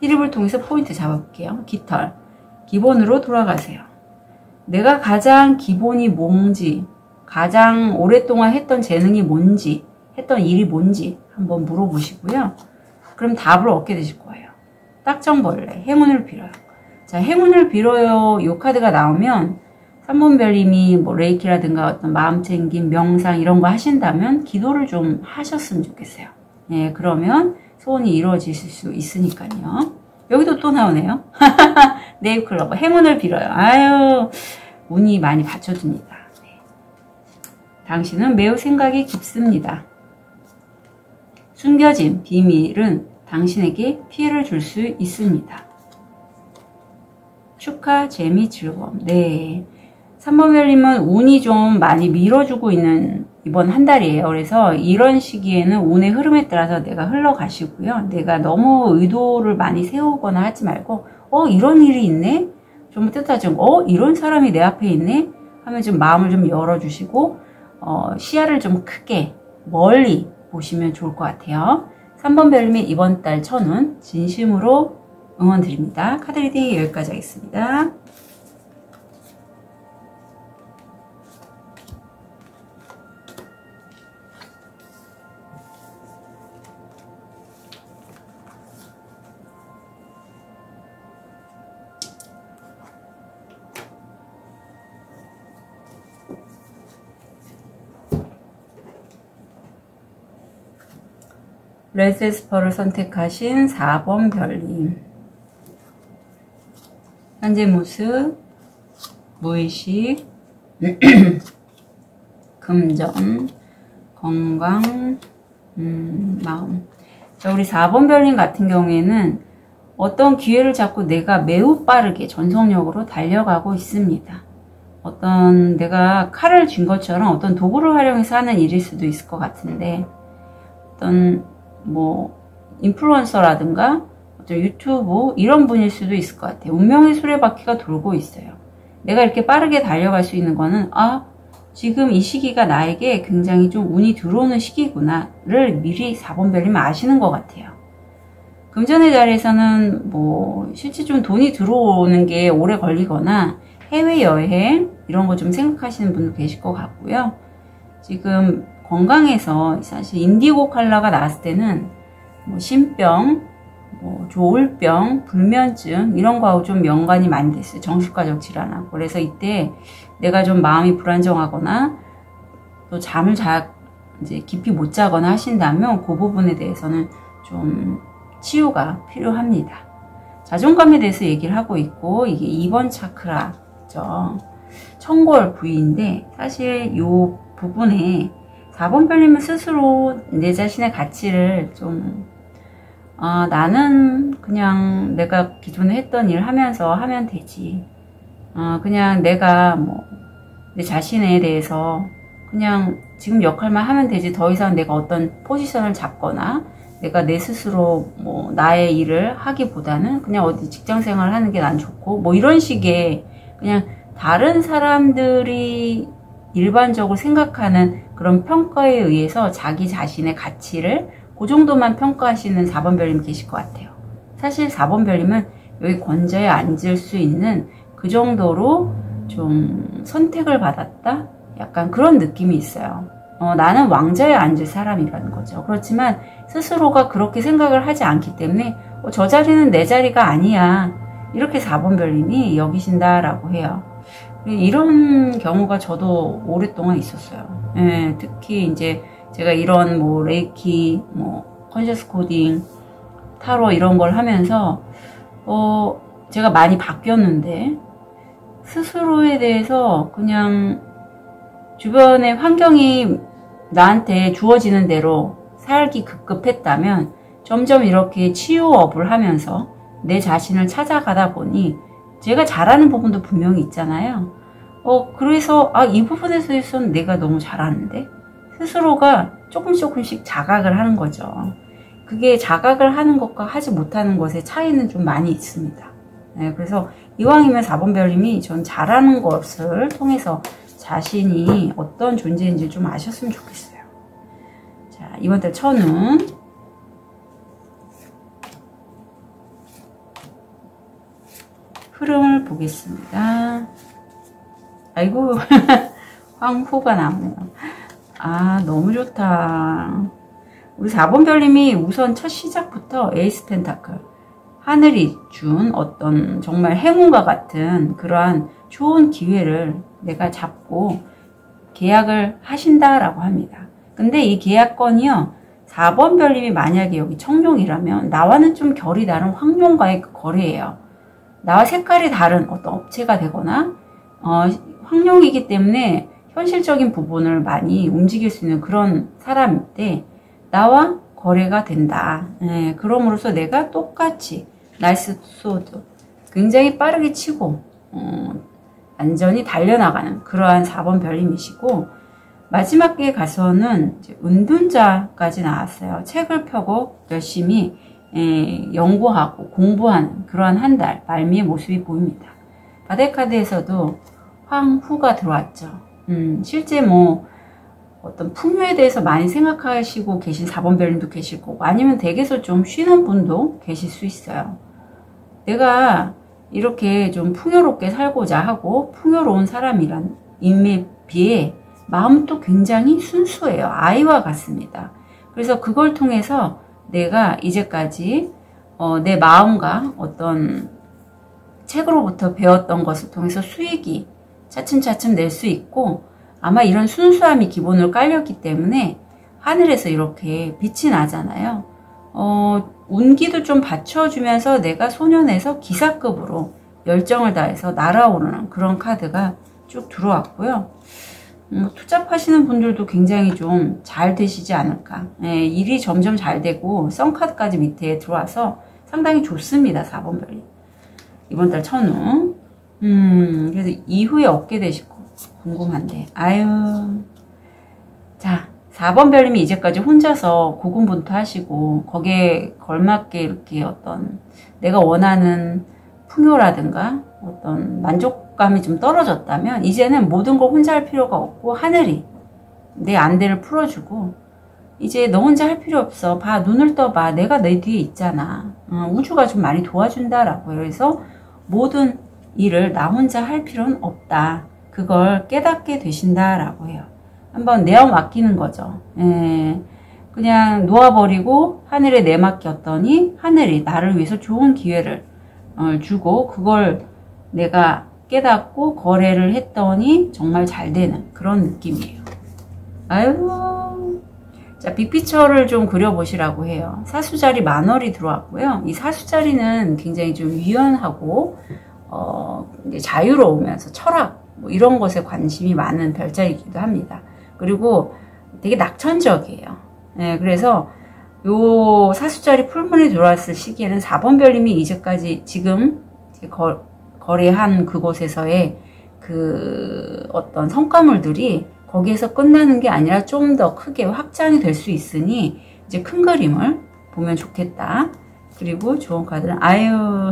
히립을 통해서 포인트 잡아볼게요. 깃털. 기본으로 돌아가세요. 내가 가장 기본이 뭔지, 가장 오랫동안 했던 재능이 뭔지, 했던 일이 뭔지 한번 물어보시고요. 그럼 답을 얻게 되실 거예요. 딱정벌레, 행운을 빌어요. 자, 행운을 빌어요. 이 카드가 나오면 3번 별님이 뭐 레이키라든가 어떤 마음챙김, 명상 이런 거 하신다면 기도를 좀 하셨으면 좋겠어요. 그러면 소원이 이루어지실 수 있으니까요. 여기도 또 나오네요. 네잎클로버, 행운을 빌어요. 아유, 운이 많이 받쳐줍니다. 당신은 매우 생각이 깊습니다. 숨겨진 비밀은 당신에게 피해를 줄 수 있습니다. 축하, 재미, 즐거움. 네. 3번 별님은 운이 좀 많이 밀어주고 있는 이번 한 달이에요. 그래서 이런 시기에는 운의 흐름에 따라서 내가 흘러가시고요. 내가 너무 의도를 많이 세우거나 하지 말고 이런 일이 있네? 좀 뜻하죠. 이런 사람이 내 앞에 있네? 하면 좀 마음을 좀 열어주시고 시야를 좀 크게 멀리 보시면 좋을 것 같아요. 3번 별님의 이번 달 천운 진심으로 응원드립니다. 카드 리딩 여기까지 하겠습니다. 레드스퍼를 선택하신 4번 별님. 현재 모습, 무의식, 금전, 건강, 마음. 자, 우리 4번 별님 같은 경우에는 어떤 기회를 잡고 내가 매우 빠르게 전속력으로 달려가고 있습니다. 어떤 내가 칼을 쥔 것처럼 어떤 도구를 활용해서 하는 일일 수도 있을 것 같은데 어떤 인플루언서라든가 어떤 유튜브 이런 분일 수도 있을 것 같아요. 운명의 수레바퀴가 돌고 있어요. 내가 이렇게 빠르게 달려갈 수 있는 거는 지금 이 시기가 나에게 굉장히 좀 운이 들어오는 시기구나를 미리 4번 별님은 아시는 것 같아요. 금전의 자리에서는 뭐 실제 좀 돈이 들어오는 게 오래 걸리거나 해외여행 이런 거 좀 생각하시는 분도 계실 것 같고요. 지금 건강에서 사실 인디고 컬러가 나왔을 때는 뭐 신병, 뭐 조울병, 불면증 이런 거하고 좀 연관이 많이 됐어요. 정신과적 질환하고. 그래서 이때 내가 좀 마음이 불안정하거나 또 잠을 이제 깊이 못 자거나 하신다면 그 부분에 대해서는 좀 치유가 필요합니다. 자존감에 대해서 얘기를 하고 있고, 이게 2번 차크라죠. 청골 부위인데 사실 이 부분에 4번 별님은 스스로 내 자신의 가치를 좀 나는 그냥 내가 기존에 했던 일 하면서 하면 되지. 그냥 내가 뭐 내 자신에 대해서 그냥 지금 역할만 하면 되지. 더 이상 내가 어떤 포지션을 잡거나 내가 내 스스로 뭐 나의 일을 하기보다는 그냥 어디 직장 생활을 하는 게 난 좋고 뭐 이런 식의 그냥 다른 사람들이 일반적으로 생각하는 그런 평가에 의해서 자기 자신의 가치를 그 정도만 평가하시는 4번 별님 계실 것 같아요. 사실 4번 별님은 여기 권좌에 앉을 수 있는 그 정도로 좀 선택을 받았다? 약간 그런 느낌이 있어요. 나는 왕좌에 앉을 사람이라는 거죠. 그렇지만 스스로가 그렇게 생각을 하지 않기 때문에 저 자리는 내 자리가 아니야. 이렇게 4번 별님이 여기신다라고 해요. 이런 경우가 저도 오랫동안 있었어요. 예, 특히 이제 제가 이런 뭐 레이키, 뭐 컨셔스 코딩, 타로 이런 걸 하면서 제가 많이 바뀌었는데 스스로에 대해서 그냥 주변의 환경이 나한테 주어지는 대로 살기 급급했다면 점점 이렇게 치유업을 하면서 내 자신을 찾아가다 보니 제가 잘하는 부분도 분명히 있잖아요. 그래서 이 부분에서는 내가 너무 잘하는데 스스로가 조금씩 자각을 하는 거죠. 그게 자각을 하는 것과 하지 못하는 것의 차이는 좀 많이 있습니다. 네, 그래서 이왕이면 4번 별님이 전 잘하는 것을 통해서 자신이 어떤 존재인지 좀 아셨으면 좋겠어요. 자, 이번 달 천운 흐름을 보겠습니다. 아이고 황후가 나오네요. 너무 좋다. 우리 4번 별님이 우선 첫 시작부터 에이스 펜타클 하늘이 준 어떤 정말 행운과 같은 그러한 좋은 기회를 내가 잡고 계약을 하신다라고 합니다. 근데 이 계약건이요, 4번 별님이 만약에 여기 청룡이라면 나와는 좀 결이 다른 황룡과의 거래예요. 나와 색깔이 다른 어떤 업체가 되거나 황룡이기 때문에 현실적인 부분을 많이 움직일 수 있는 그런 사람인데 나와 거래가 된다. 그럼으로써 내가 똑같이 나이스 소드 굉장히 빠르게 치고 안전히 달려나가는 그러한 4번 별님이시고, 마지막에 가서는 이제 은둔자까지 나왔어요. 책을 펴고 열심히 연구하고 공부하는 그러한 한 달 말미의 모습이 보입니다. 바데카드에서도 황후가 들어왔죠. 실제 뭐 어떤 풍요에 대해서 많이 생각하시고 계신 4번 별님도 계실 거고, 아니면 댁에서 좀 쉬는 분도 계실 수 있어요. 내가 이렇게 좀 풍요롭게 살고자 하고 풍요로운 사람이란 인맥에 비해 마음도 굉장히 순수해요. 아이와 같습니다. 그래서 그걸 통해서 내가 이제까지 내 마음과 어떤 책으로부터 배웠던 것을 통해서 수익이 차츰차츰 낼 수 있고, 아마 이런 순수함이 기본으로 깔렸기 때문에 하늘에서 이렇게 빛이 나잖아요. 운기도 좀 받쳐주면서 내가 소년에서 기사급으로 열정을 다해서 날아오르는 그런 카드가 쭉 들어왔고요. 투잡하시는 분들도 굉장히 좀 잘 되시지 않을까. 일이 점점 잘 되고 썬카드까지 밑에 들어와서 상당히 좋습니다. 4번 별이. 이번 달 천운. 그래서 이후에 얻게 되실 거 궁금한데. 자, 4번 별님이 이제까지 혼자서 고군분투하시고 거기에 걸맞게 이렇게 어떤 내가 원하는 풍요라든가 어떤 만족감이 좀 떨어졌다면 이제는 모든 걸 혼자 할 필요가 없고 하늘이 내 안대를 풀어주고 이제 너 혼자 할 필요 없어. 봐, 눈을 떠봐. 내가 내 뒤에 있잖아. 우주가 좀 많이 도와준다라고. 그래서 모든 일을 나 혼자 할 필요는 없다. 그걸 깨닫게 되신다라고 해요. 한번 내어 맡기는 거죠. 그냥 놓아버리고 하늘에 내맡겼더니 하늘이 나를 위해서 좋은 기회를 주고 그걸 내가 깨닫고 거래를 했더니 정말 잘 되는 그런 느낌이에요. 아유, 자, 빅피처를 좀 그려보시라고 해요. 사수자리 만월이 들어왔고요. 이 사수자리는 굉장히 좀 유연하고 이제 자유로우면서 철학 뭐 이런 것에 관심이 많은 별자리이기도 합니다. 그리고 되게 낙천적이에요. 네, 그래서 요 사수자리 풀문이 들어왔을 시기에는 4번 별님이 이제까지 지금 거래한 그곳에서의 그 어떤 성과물들이 거기에서 끝나는 게 아니라 좀 더 크게 확장이 될 수 있으니 이제 큰 그림을 보면 좋겠다. 그리고 좋은 카드는 아유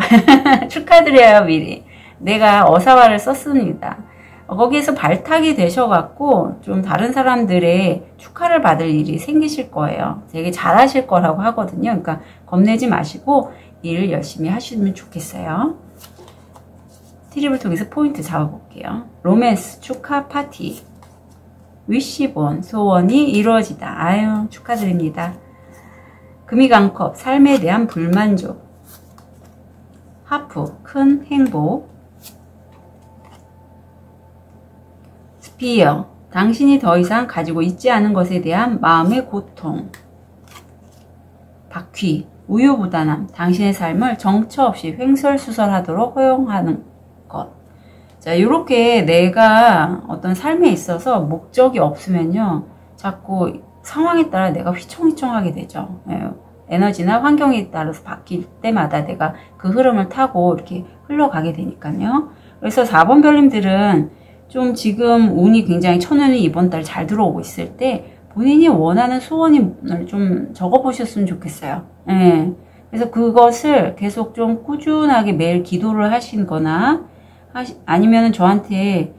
축하드려요. 미리 내가 어사화를 썼습니다. 거기에서 발탁이 되셔갖고 좀 다른 사람들의 축하를 받을 일이 생기실 거예요. 되게 잘하실 거라고 하거든요. 그러니까 겁내지 마시고 일 열심히 하시면 좋겠어요. 트립을 통해서 포인트 잡아볼게요. 로맨스 축하 파티, 위시본 소원이 이루어지다. 아유 축하드립니다. 금이강컵 삶에 대한 불만족, 하프 큰 행복, 스피어 당신이 더 이상 가지고 있지 않은 것에 대한 마음의 고통, 바퀴 우유부단함 당신의 삶을 정처 없이 횡설수설하도록 허용하는 것. 자, 이렇게 내가 어떤 삶에 있어서 목적이 없으면요 자꾸 상황에 따라 내가 휘청휘청하게 되죠. 에너지나 환경에 따라서 바뀔 때마다 내가 그 흐름을 타고 이렇게 흘러가게 되니까요. 그래서 4번 별님들은 좀 지금 운이 굉장히 천운이 이번 달 잘 들어오고 있을 때 본인이 원하는 소원을 좀 적어보셨으면 좋겠어요. 그래서 그것을 계속 좀 꾸준하게 매일 기도를 하시거나 아니면 저한테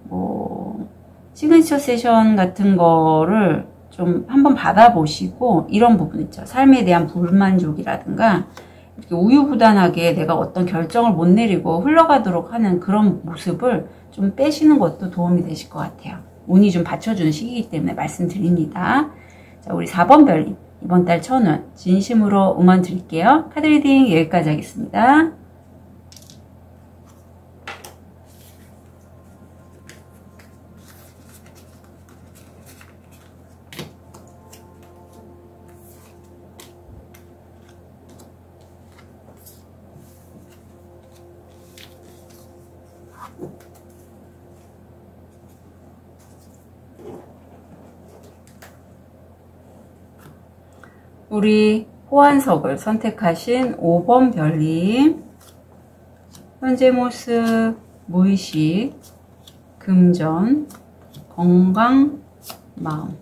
뭐 시그니처 세션 같은 거를 좀 한번 받아보시고 이런 부분 있죠. 삶에 대한 불만족이라든가 이렇게 우유부단하게 내가 어떤 결정을 못 내리고 흘러가도록 하는 그런 모습을 좀 빼시는 것도 도움이 되실 것 같아요. 운이 좀 받쳐주는 시기이기 때문에 말씀드립니다. 자, 우리 4번 별님 이번 달 천운 진심으로 응원 드릴게요. 카드 리딩 여기까지 하겠습니다. 우리 호환석을 선택하신 5번 별님, 현재 모습, 무의식, 금전, 건강, 마음.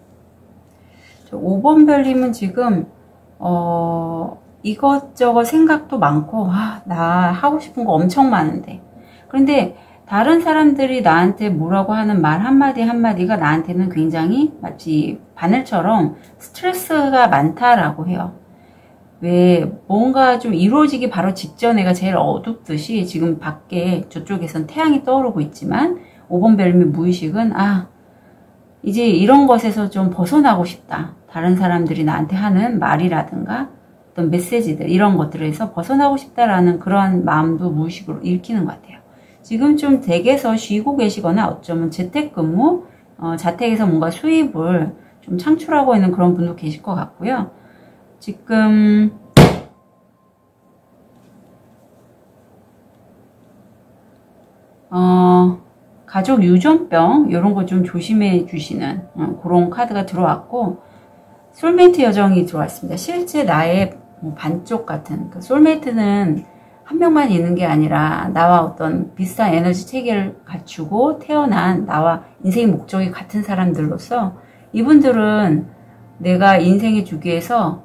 5번 별님은 지금 이것저것 생각도 많고 나 하고 싶은 거 엄청 많은데 그런데 다른 사람들이 나한테 뭐라고 하는 말 한마디 한마디가 나한테는 굉장히 마치 바늘처럼 스트레스가 많다라고 해요. 왜 뭔가 좀 이루어지기 바로 직전에가 제일 어둡듯이 지금 밖에 저쪽에선 태양이 떠오르고 있지만 5번 별미 무의식은 이제 이런 것에서 좀 벗어나고 싶다. 다른 사람들이 나한테 하는 말이라든가 어떤 메시지들 이런 것들에서 벗어나고 싶다라는 그러한 마음도 무의식으로 읽히는 것 같아요. 지금 좀 댁에서 쉬고 계시거나 어쩌면 재택근무, 자택에서 뭔가 수입을 좀 창출하고 있는 그런 분도 계실 것 같고요. 지금 가족 유전병 이런 거 좀 조심해 주시는 그런 카드가 들어왔고 솔메이트 여정이 들어왔습니다. 실제 나의 반쪽 같은 그 솔메이트는 한 명만 있는 게 아니라 나와 어떤 비슷한 에너지 체계를 갖추고 태어난 나와 인생의 목적이 같은 사람들로서 이분들은 내가 인생의 주기에서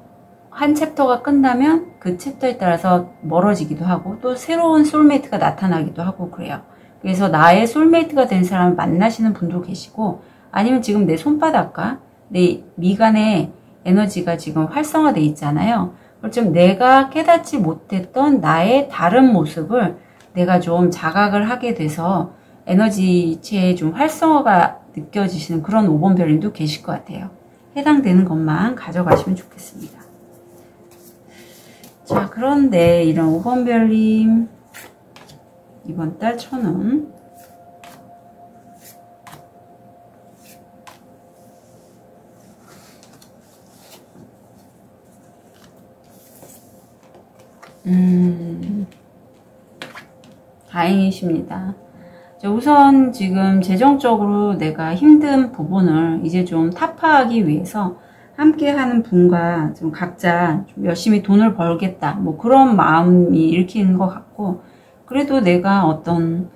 한 챕터가 끝나면 그 챕터에 따라서 멀어지기도 하고 또 새로운 솔메이트가 나타나기도 하고 그래요. 그래서 나의 솔메이트가 된 사람을 만나시는 분도 계시고 아니면 지금 내 손바닥과 내 미간에 에너지가 지금 활성화돼 있잖아요. 좀 내가 깨닫지 못했던 나의 다른 모습을 내가 좀 자각을 하게 돼서 에너지체에 좀 활성화가 느껴지시는 그런 5번 별님도 계실 것 같아요. 해당되는 것만 가져가시면 좋겠습니다. 자, 그런데 이런 5번 별님 이번 달 1000원 다행이십니다. 우선 지금 재정적으로 내가 힘든 부분을 이제 좀 타파하기 위해서 함께 하는 분과 좀 각자 좀 열심히 돈을 벌겠다 뭐 그런 마음이 읽히는 것 같고, 그래도 내가 어떤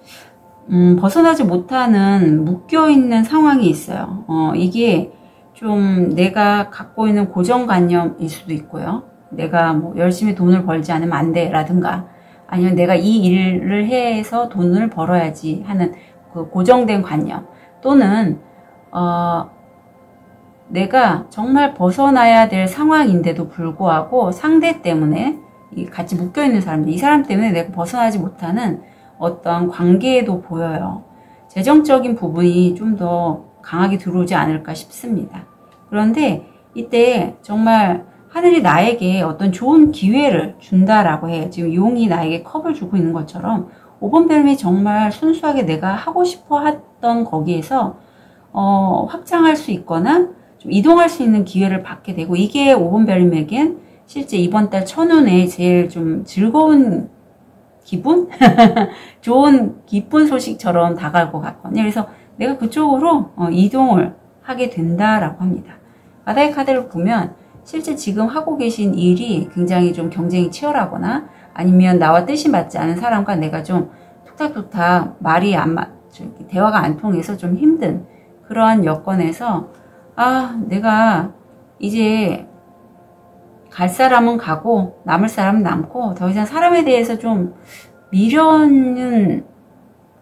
벗어나지 못하는 묶여있는 상황이 있어요. 이게 좀 내가 갖고 있는 고정관념일 수도 있고요. 내가 뭐 열심히 돈을 벌지 않으면 안 돼 라든가, 아니면 내가 이 일을 해서 돈을 벌어야지 하는 그 고정된 관념, 또는 내가 정말 벗어나야 될 상황인데도 불구하고 상대 때문에 같이 묶여있는 사람들, 이 사람 때문에 내가 벗어나지 못하는 어떤 관계에도 보여요. 재정적인 부분이 좀 더 강하게 들어오지 않을까 싶습니다. 그런데 이때 정말 하늘이 나에게 어떤 좋은 기회를 준다라고 해요. 지금 용이 나에게 컵을 주고 있는 것처럼 5번 별님이 정말 순수하게 내가 하고 싶어 했던 거기에서 확장할 수 있거나 좀 이동할 수 있는 기회를 받게 되고, 이게 5번 별님에겐 실제 이번 달 1000원에 제일 좀 즐거운 기분? 좋은 기쁜 소식처럼 다가올 것 같거든요. 그래서 내가 그쪽으로 이동을 하게 된다라고 합니다. 바다의 카드를 보면 실제 지금 하고 계신 일이 굉장히 좀 경쟁이 치열하거나, 아니면 나와 뜻이 맞지 않은 사람과 내가 좀 툭탁툭탁 말이 대화가 안 통해서 좀 힘든 그러한 여건에서, 내가 이제 갈 사람은 가고 남을 사람은 남고 더 이상 사람에 대해서 좀 미련은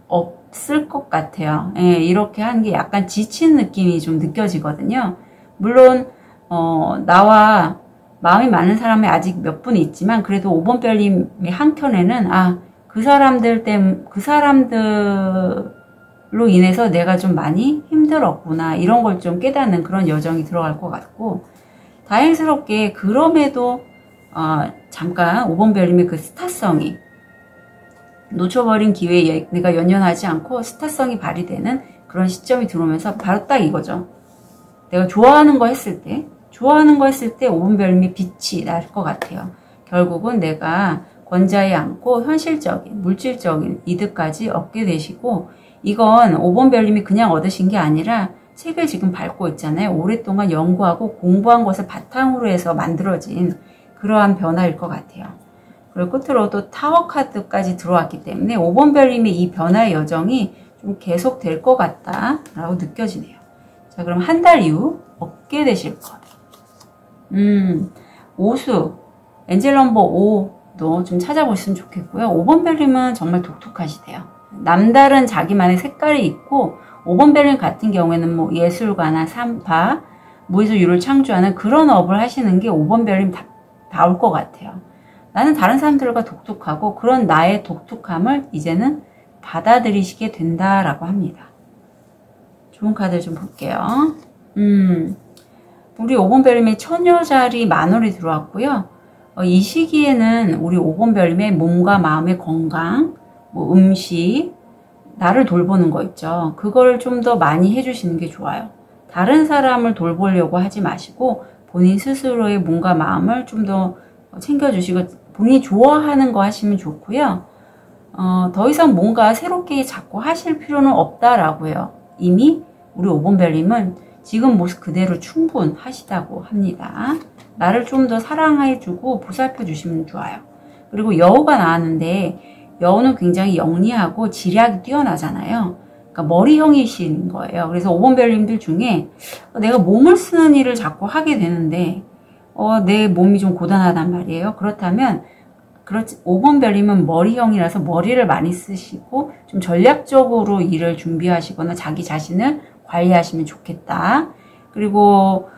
없을 것 같아요. 예, 이렇게 하는 게 약간 지친 느낌이 좀 느껴지거든요. 물론 나와 마음이 맞는 사람이 아직 몇 분 있지만, 그래도 5번 별님의 한켠에는 그 사람들로 인해서 내가 좀 많이 힘들었구나, 이런 걸 좀 깨닫는 그런 여정이 들어갈 것 같고, 다행스럽게 그럼에도 잠깐 5번 별님의 그 스타성이, 놓쳐버린 기회에 내가 연연하지 않고 스타성이 발휘되는 그런 시점이 들어오면서 바로 딱 이거죠. 내가 좋아하는 거 했을 때 5번 별님의 빛이 날 것 같아요. 결국은 내가 권좌에 앉고 현실적인, 물질적인 이득까지 얻게 되시고, 이건 5번 별님이 그냥 얻으신 게 아니라 책을 지금 밟고 있잖아요. 오랫동안 연구하고 공부한 것을 바탕으로 해서 만들어진 그러한 변화일 것 같아요. 그리고 끝으로 또 타워 카드까지 들어왔기 때문에 5번 별님의 이 변화의 여정이 좀 계속 될 것 같다라고 느껴지네요. 자, 그럼 한 달 이후 얻게 되실 것. 오수, 엔젤 넘버 5도 좀 찾아보시면 좋겠고요. 5번 별님은 정말 독특하시대요. 남다른 자기만의 색깔이 있고, 5번 별님 같은 경우에는 뭐 예술가나 산파, 무에서 유를 창조하는 그런 업을 하시는 게 5번 별님 다올 것 같아요. 나는 다른 사람들과 독특하고, 그런 나의 독특함을 이제는 받아들이시게 된다라고 합니다. 좋은 카드 좀 볼게요. 우리 5번 별님의 처녀자리 만월이 들어왔고요. 이 시기에는 우리 5번 별님의 몸과 마음의 건강, 뭐 음식, 나를 돌보는 거 있죠. 그걸 좀 더 많이 해주시는 게 좋아요. 다른 사람을 돌보려고 하지 마시고 본인 스스로의 몸과 마음을 좀 더 챙겨주시고, 본인이 좋아하는 거 하시면 좋고요. 더 이상 뭔가 새롭게 자꾸 하실 필요는 없다라고 해요. 이미 우리 5번 별님은 지금 모습 그대로 충분하시다고 합니다. 나를 좀 더 사랑해주고 보살펴주시면 좋아요. 그리고 여우가 나왔는데, 여우는 굉장히 영리하고 지략이 뛰어나잖아요. 그러니까 머리형이신 거예요. 그래서 5번 별님들 중에 내가 몸을 쓰는 일을 자꾸 하게 되는데 내 몸이 좀 고단하단 말이에요. 그렇다면 5번 별님은 머리형이라서 머리를 많이 쓰시고 좀 전략적으로 일을 준비하시거나 자기 자신을 관리하시면 좋겠다. 그리고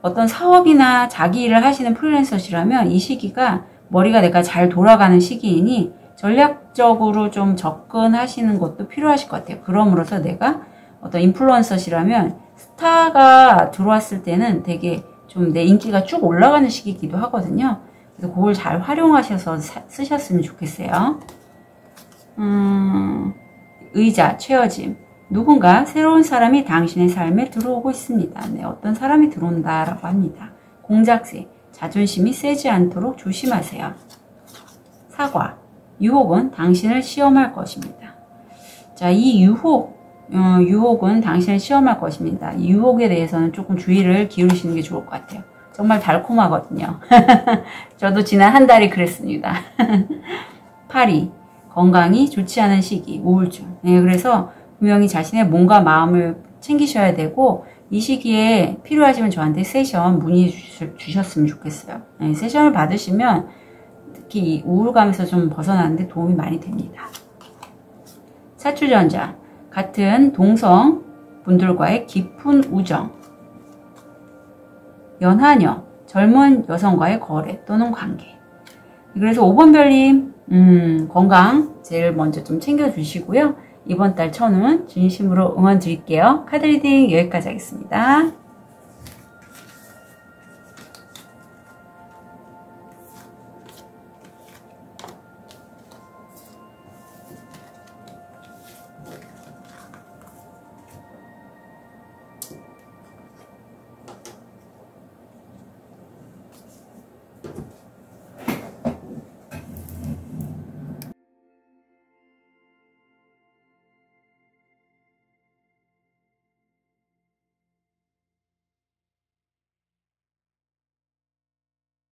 어떤 사업이나 자기 일을 하시는 프리랜서시라면 이 시기가 머리가 내가 잘 돌아가는 시기이니 전략적으로 좀 접근하시는 것도 필요하실 것 같아요. 그럼으로써 내가 어떤 인플루언서시라면 스타가 들어왔을 때는 되게 좀 내 인기가 쭉 올라가는 시기이기도 하거든요. 그래서 그걸 잘 활용하셔서 쓰셨으면 좋겠어요. 의자, 채어짐. 누군가 새로운 사람이 당신의 삶에 들어오고 있습니다. 네, 어떤 사람이 들어온다라고 합니다. 공작새, 자존심이 세지 않도록 조심하세요. 사과, 유혹은 당신을 시험할 것입니다. 자, 이 유혹은 당신을 시험할 것입니다. 이 유혹에 대해서는 조금 주의를 기울이시는 게 좋을 것 같아요. 정말 달콤하거든요. 저도 지난 한 달이 그랬습니다. 파리, 건강이 좋지 않은 시기, 우울증. 네, 그래서 분명히 자신의 몸과 마음을 챙기셔야 되고 이 시기에 필요하시면 저한테 세션 문의해 주셨으면 좋겠어요. 네, 세션을 받으시면 특히 이 우울감에서 좀 벗어나는데 도움이 많이 됩니다. 사주전자, 같은 동성 분들과의 깊은 우정. 연하녀, 젊은 여성과의 거래 또는 관계. 그래서 5번 별님 건강 제일 먼저 좀 챙겨주시고요. 이번 달 천운 진심으로 응원 드릴게요. 카드 리딩 여기까지 하겠습니다.